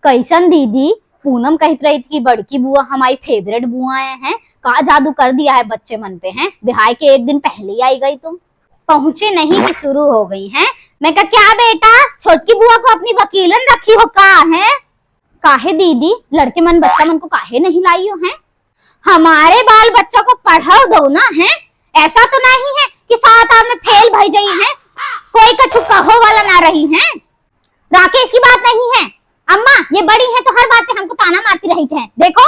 कैसन दीदी? पूनम कहत रही थी कि बड़की बुआ हमारी फेवरेट बुआ हैं। का जादू कर दिया है बच्चे मन पे? हैं बिहार के एक दिन पहले ही आई गई तुम, पहुंचे नहीं कि शुरू हो गई हैं। मैं कहा क्या बेटा, छोटकी बुआ को अपनी वकीलन रखी हो का है? काहे दीदी, लड़के मन बच्चा मन को काहे नहीं लाई हो? हैं हमारे बाल बच्चा को पढ़ाओ दो ना। है ऐसा तो नहीं है कि साथ में फेल भई गई है, कोई कछु कहो वाला ना रही है। राकेश की बात नहीं है। अम्मा ये बड़ी है तो हर बात पे हमको ताना मारती रही है। देखो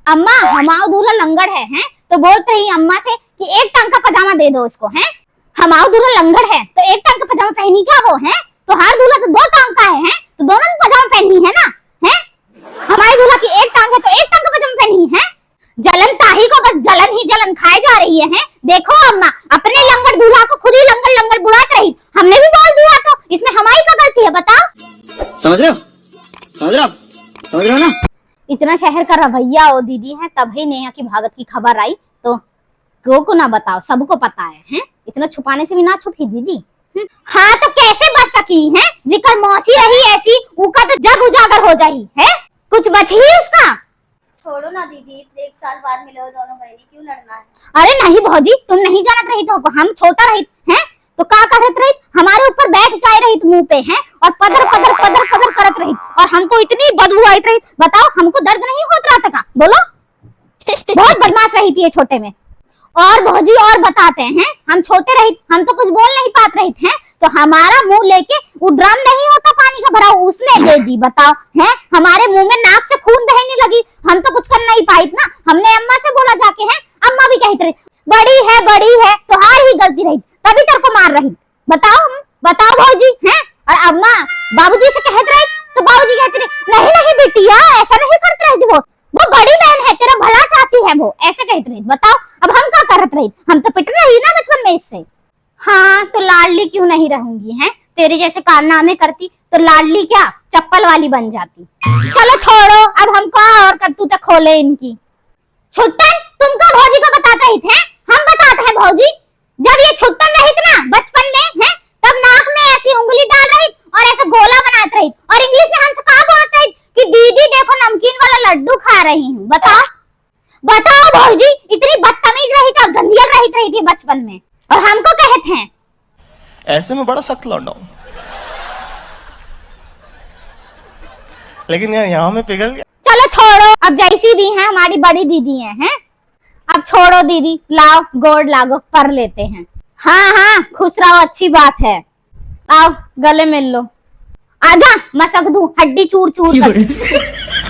अम्मा, हमारा दूल्हा लंगड़ है तो बोलते रही अम्मा से कि एक टांग का पजामा दे दो उसको। है हमारा दूल्हा लंगड़ है तो एक टांग का पजामा पहनी क्या वो? है तो हर दूल्हा तो दो टांग का है तो दोनों ने पजामा पहनी है ना। है हमारे दूल्हा की एक टांग है तो एक टांग का पजामा पहनी है। जलन ताही को बस जलन ही जलन खाए जा रही है। देखो अम्मा, अपने लंगड़ दूल्हा को खुद ही लंगड़ लंगड़ बुलात रही, हमने भी बोल दिया तो इसमें हमारी क्या गलती है बताओ? समझ रहे हो? समझ रहे हो ना? इतना शहर का रवैया हो दीदी है, तभी नेहा की भागत की खबर आई तो को ना बताओ, सबको पता है? इतना छुपाने से भी ना छुपी दीदी। हाँ तो कैसे बच सकी है? जिकर मौसी रही ऐसी उका तो जग उजागर हो जाई है, कुछ बच ही उसका। छोड़ो ना दीदी, एक साल बाद मिले हो दोनों बहनी, क्यों लड़ना है? अरे नहीं भौजी, तुम नहीं जानत रही तो हम छोटा रही है तो का करत रही, हमारे ऊपर बैठ जाए रही मुंह पे है और पदर पदर पदर पदर करत रही और हमको इतनी बदबू आई रही। बताओ हमको दर्द नहीं होत रहा था का? बोलो बहुत बदमाश रही थी ये छोटे में। और भौजी और बताते हैं, हम छोटे रही, हम तो कुछ बोल नहीं पाते रही थे तो हमारा मुंह लेके वो ड्रम नहीं होता पानी का भरा उसमें दे दी। बताओ है हमारे मुंह में नाक से खून बहने लगी, हम तो कुछ कर नहीं पाई ना। हमने अम्मा से बोला जाके, है अम्मा भी कहती रही बड़ी है तो हार ही गलती रही, तभी तेरे को मार रही। बताओ भौजी है। और अम्मा बाबूजी से कहते रही तो बाबूजी कहते रहे नहीं बिटिया ऐसा नहीं करते रही, वो बड़ी बहन है, तेरा भला चाहती है, वो ऐसे कहते रही। बताओ अब हम क्या करत रही? हम तो पिट रही ना बचपन में इससे। हाँ तो लाडली क्यों नहीं रहूंगी? है तेरे जैसे कारनामे करती तो लाडली क्या चप्पल वाली बन जाती। चलो छोड़ो, अब हमको और करतूत खोले इनकी। छुट्टन तुमको भौजी को बताते ही थे, हम बताते हैं भौजी। जब ये छुट्टन रही थी ना बचपन में, है तब नाक में ऐसी उंगली डाल रही और ऐसा गोला बनाते रही और इंग्लिश में हमसे कहा बोलते रही कि दीदी देखो नमकीन वाला लड्डू खा रही हूँ। बताओ भौजी, इतनी बदतमीज रही थी और गंदियल रही थी बचपन में और हमको कहते हैं। ऐसे में बड़ा सख्त लौंडा हूं, लेकिन यार यहाँ में पिघल गया। चलो छोड़ो, अब जैसी भी है हमारी बड़ी दीदी है। अब छोड़ो दीदी, लाओ गोड़ लागो कर लेते हैं। हाँ खुश रहो, अच्छी बात है। आओ गले मिल लो, आजा मसक दूं हड्डी चूर चूर कर।